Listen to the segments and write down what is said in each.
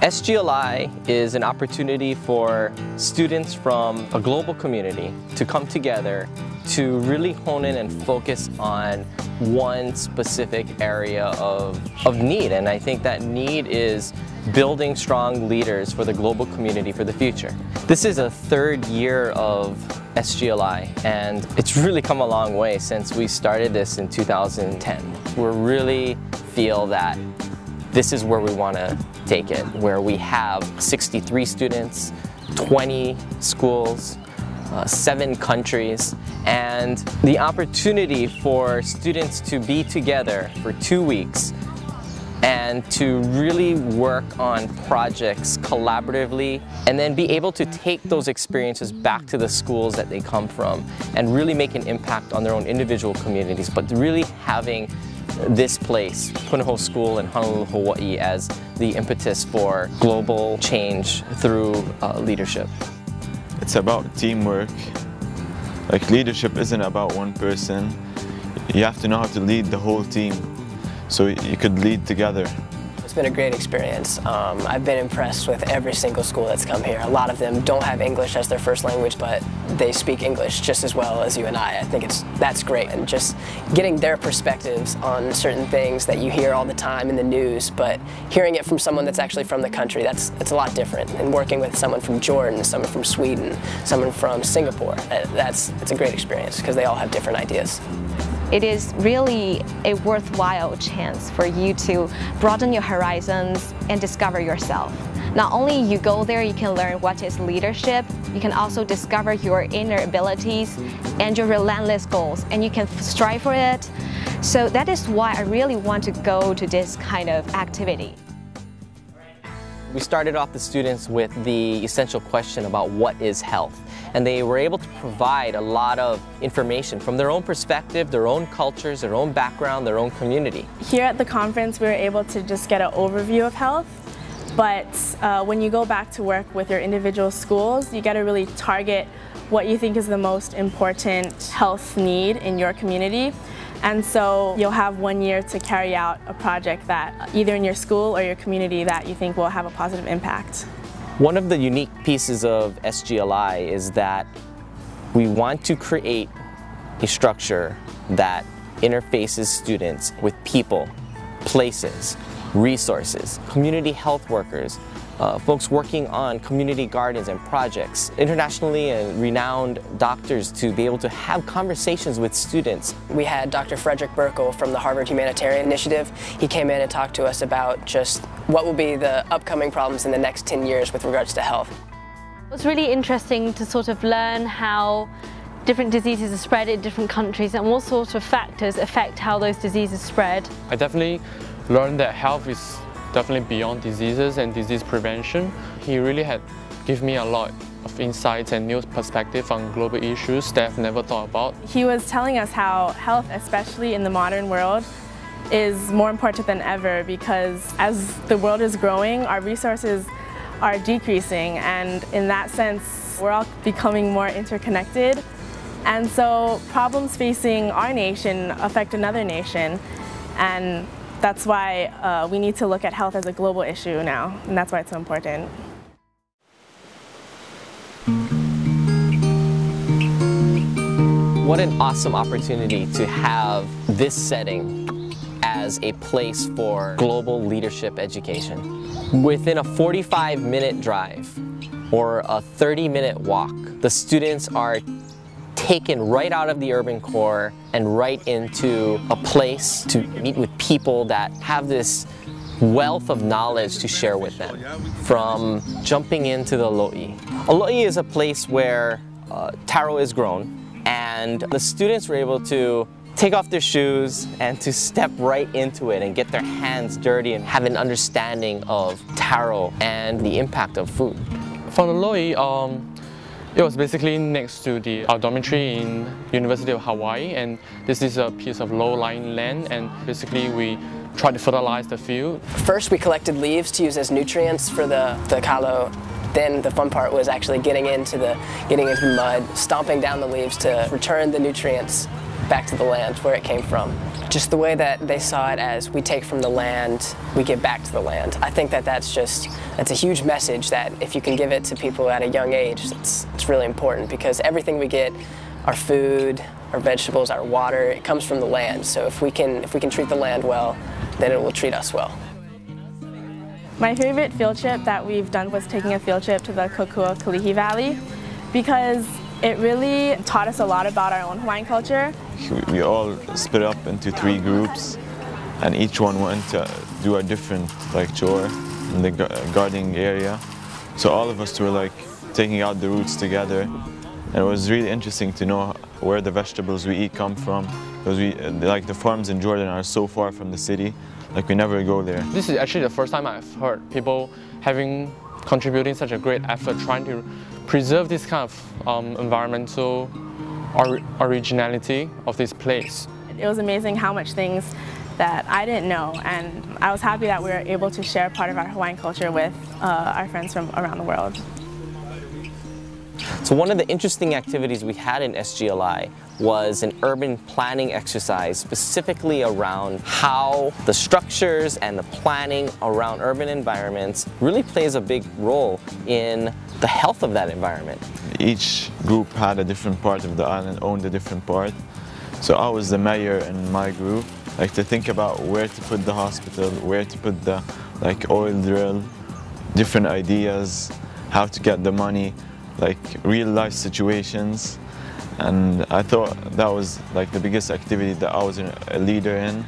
SGLI is an opportunity for students from a global community to come together to really hone in and focus on one specific area of need. And I think that need is building strong leaders for the global community for the future. This is a third year of SGLI, and it's really come a long way since we started this in 2010. We really feel that this is where we want to take it, where we have 63 students, 20 schools, 7 countries, and the opportunity for students to be together for 2 weeks and to really work on projects collaboratively and then be able to take those experiences back to the schools that they come from and really make an impact on their own individual communities, but really having this place, Punahou School in Honolulu, Hawaii, as the impetus for global change through leadership. It's about teamwork. Like, leadership isn't about one person. You have to know how to lead the whole team so you could lead together. It's been a great experience. I've been impressed with every single school that's come here. A lot of them don't have English as their first language, but they speak English just as well as you and I. I think that's great. And just getting their perspectives on certain things that you hear all the time in the news, but hearing it from someone that's actually from the country, it's a lot different. And working with someone from Jordan, someone from Sweden, someone from Singapore, it's a great experience because they all have different ideas. It is really a worthwhile chance for you to broaden your horizons and discover yourself. Not only you go there, you can learn what is leadership, you can also discover your inner abilities and your relentless goals, and you can strive for it. So that is why I really want to go to this kind of activity. We started off the students with the essential question about what is health, and they were able to provide a lot of information from their own perspective, their own cultures, their own background, their own community. Here at the conference we were able to just get an overview of health, but when you go back to work with your individual schools, you got to really target what you think is the most important health need in your community. And so you'll have 1 year to carry out a project that either in your school or your community that you think will have a positive impact. One of the unique pieces of SGLI is that we want to create a structure that interfaces students with people, places, resources, community health workers, folks working on community gardens and projects, internationally renowned doctors to be able to have conversations with students. We had Dr. Frederick Burkle from the Harvard Humanitarian Initiative. He came in and talked to us about just what will be the upcoming problems in the next 10 years with regards to health. It was really interesting to sort of learn how different diseases are spread in different countries and what sort of factors affect how those diseases spread. I definitely learned that health is definitely beyond diseases and disease prevention. He really had given me a lot of insights and new perspective on global issues that I've never thought about. He was telling us how health, especially in the modern world, is more important than ever because as the world is growing, our resources are decreasing, and in that sense, we're all becoming more interconnected. And so problems facing our nation affect another nation, and that's why we need to look at health as a global issue now, and that's why it's so important. What an awesome opportunity to have this setting as a place for global leadership education. Within a 45-minute drive or a 30-minute walk, the students are taken right out of the urban core and right into a place to meet with people that have this wealth of knowledge to share with them. From jumping into the lo'i. A lo'i is a place where taro is grown, and the students were able to take off their shoes and to step right into it and get their hands dirty and have an understanding of taro and the impact of food. For the lo'i, it was basically next to our dormitory in University of Hawaii, and this is a piece of low-lying land, and basically we tried to fertilize the field. First we collected leaves to use as nutrients for the kalo. Then the fun part was actually getting into the mud, stomping down the leaves to return the nutrients back to the land where it came from. Just the way that they saw it as we take from the land, we give back to the land. I think that that's a huge message that if you can give it to people at a young age, it's really important, because everything we get, our food, our vegetables, our water, it comes from the land. So if we can treat the land well, then it will treat us well. My favorite field trip that we've done was taking a field trip to the Kalihi Valley, because it really taught us a lot about our own Hawaiian culture. We all split up into 3 groups, and each one went to do a different chore in the gardening area. So all of us were taking out the roots together, and it was really interesting to know where the vegetables we eat come from, because the farms in Jordan are so far from the city, we never go there. This is actually the first time I've heard people contributing such a great effort trying to preserve this kind of environmental originality of this place. It was amazing how much things that I didn't know, and I was happy that we were able to share part of our Hawaiian culture with our friends from around the world. So one of the interesting activities we had in SGLI was an urban planning exercise specifically around how the structures and the planning around urban environments really plays a big role in the health of that environment. Each group had a different part of the island, owned a different part. So I was the mayor in my group, to think about where to put the hospital, where to put the oil drill, different ideas, how to get the money, real life situations. And I thought that was the biggest activity that I was a leader in.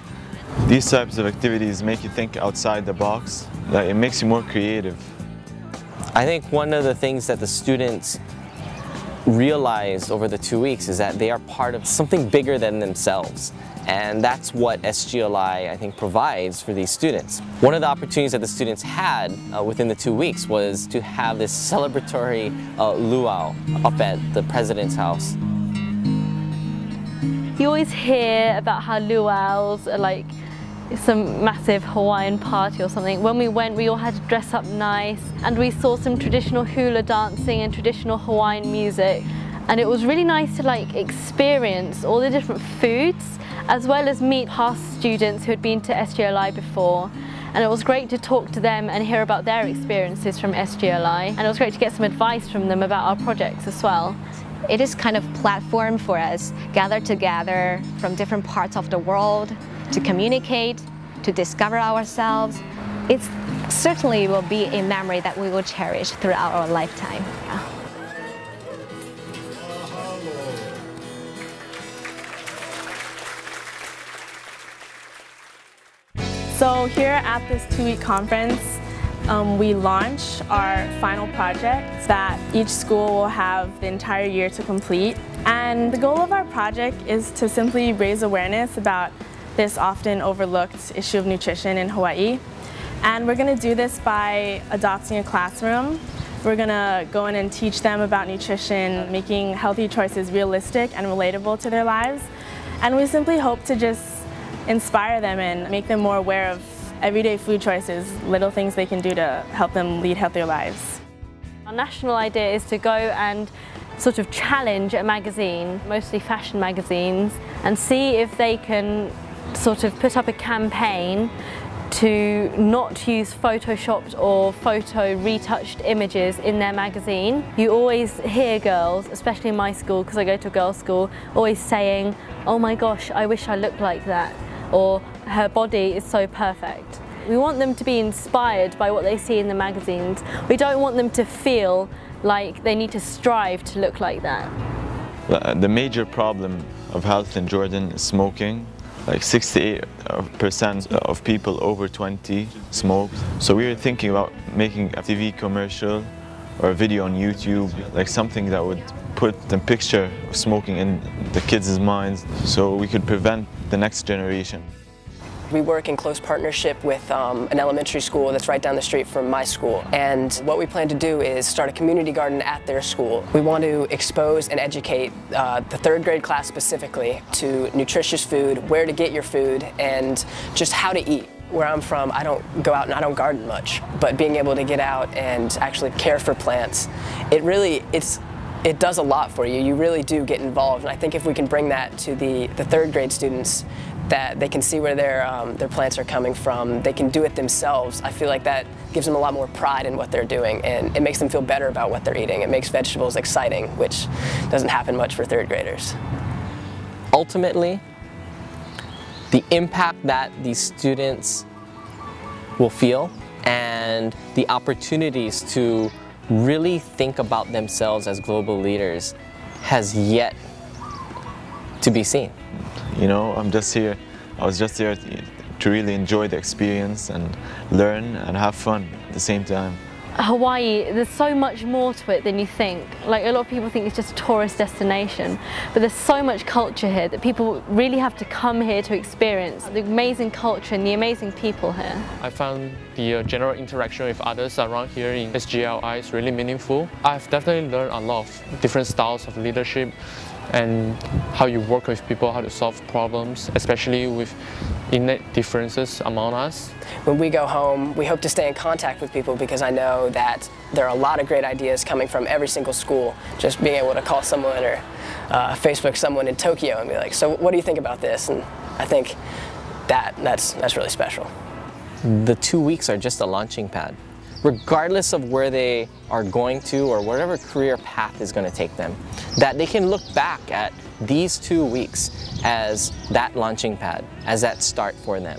These types of activities make you think outside the box. It makes you more creative. I think one of the things that the students realize over the 2 weeks is that they are part of something bigger than themselves. And that's what SGLI, I think, provides for these students. One of the opportunities that the students had within the 2 weeks was to have this celebratory luau up at the president's house. You always hear about how luau's are some massive Hawaiian party or something. When we went, we all had to dress up nice, and we saw some traditional hula dancing and traditional Hawaiian music. And it was really nice to experience all the different foods, as well as meet past students who had been to SGLI before. And it was great to talk to them and hear about their experiences from SGLI. And it was great to get some advice from them about our projects as well. It is kind of a platform for us gathered together from different parts of the world to communicate, to discover ourselves. It certainly will be a memory that we will cherish throughout our lifetime. Yeah. So here at this 2-week conference, we launch our final project that each school will have the entire year to complete. And the goal of our project is to simply raise awareness about this often overlooked issue of nutrition in Hawaii. And we're going to do this by adopting a classroom. We're going to go in and teach them about nutrition, making healthy choices realistic and relatable to their lives. And we simply hope to just inspire them and make them more aware of everyday food choices, little things they can do to help them lead healthier lives. Our national idea is to go and sort of challenge a magazine, mostly fashion magazines, and see if they can sort of put up a campaign to not use photoshopped or photo retouched images in their magazine. You always hear girls, especially in my school because I go to a girls' school, always saying, "Oh my gosh, I wish I looked like that," or "Her body is so perfect." We want them to be inspired by what they see in the magazines. We don't want them to feel like they need to strive to look like that. The major problem of health in Jordan is smoking. 68% of people over 20 smoke. So we were thinking about making a TV commercial or a video on YouTube, something that would put the picture of smoking in the kids' minds so we could prevent the next generation. We work in close partnership with an elementary school that's right down the street from my school. And what we plan to do is start a community garden at their school. We want to expose and educate the 3rd grade class specifically to nutritious food, where to get your food, and just how to eat. Where I'm from, I don't go out and I don't garden much, but being able to get out and actually care for plants, it's it does a lot for you. You really do get involved, and I think if we can bring that to the third grade students, that they can see where their plants are coming from, they can do it themselves, I feel like that gives them a lot more pride in what they're doing, and it makes them feel better about what they're eating. It makes vegetables exciting, which doesn't happen much for third graders. Ultimately, the impact that these students will feel and the opportunities to really think about themselves as global leaders has yet to be seen. You know, I was just here to really enjoy the experience and learn and have fun at the same time. Hawaii, there's so much more to it than you think. Like, a lot of people think it's just a tourist destination, but there's so much culture here that people really have to come here to experience the amazing culture and the amazing people here. I found the general interaction with others around here in SGLI is really meaningful. I've definitely learned a lot of different styles of leadership and how you work with people, how to solve problems, especially with innate differences among us. When we go home, we hope to stay in contact with people, because I know that there are a lot of great ideas coming from every single school. Just being able to call someone or Facebook someone in Tokyo and be like, so what do you think about this? And I think that's really special. The 2 weeks are just a launching pad. Regardless of where they are going to or whatever career path is going to take them, that they can look back at these 2 weeks as that launching pad, as that start for them.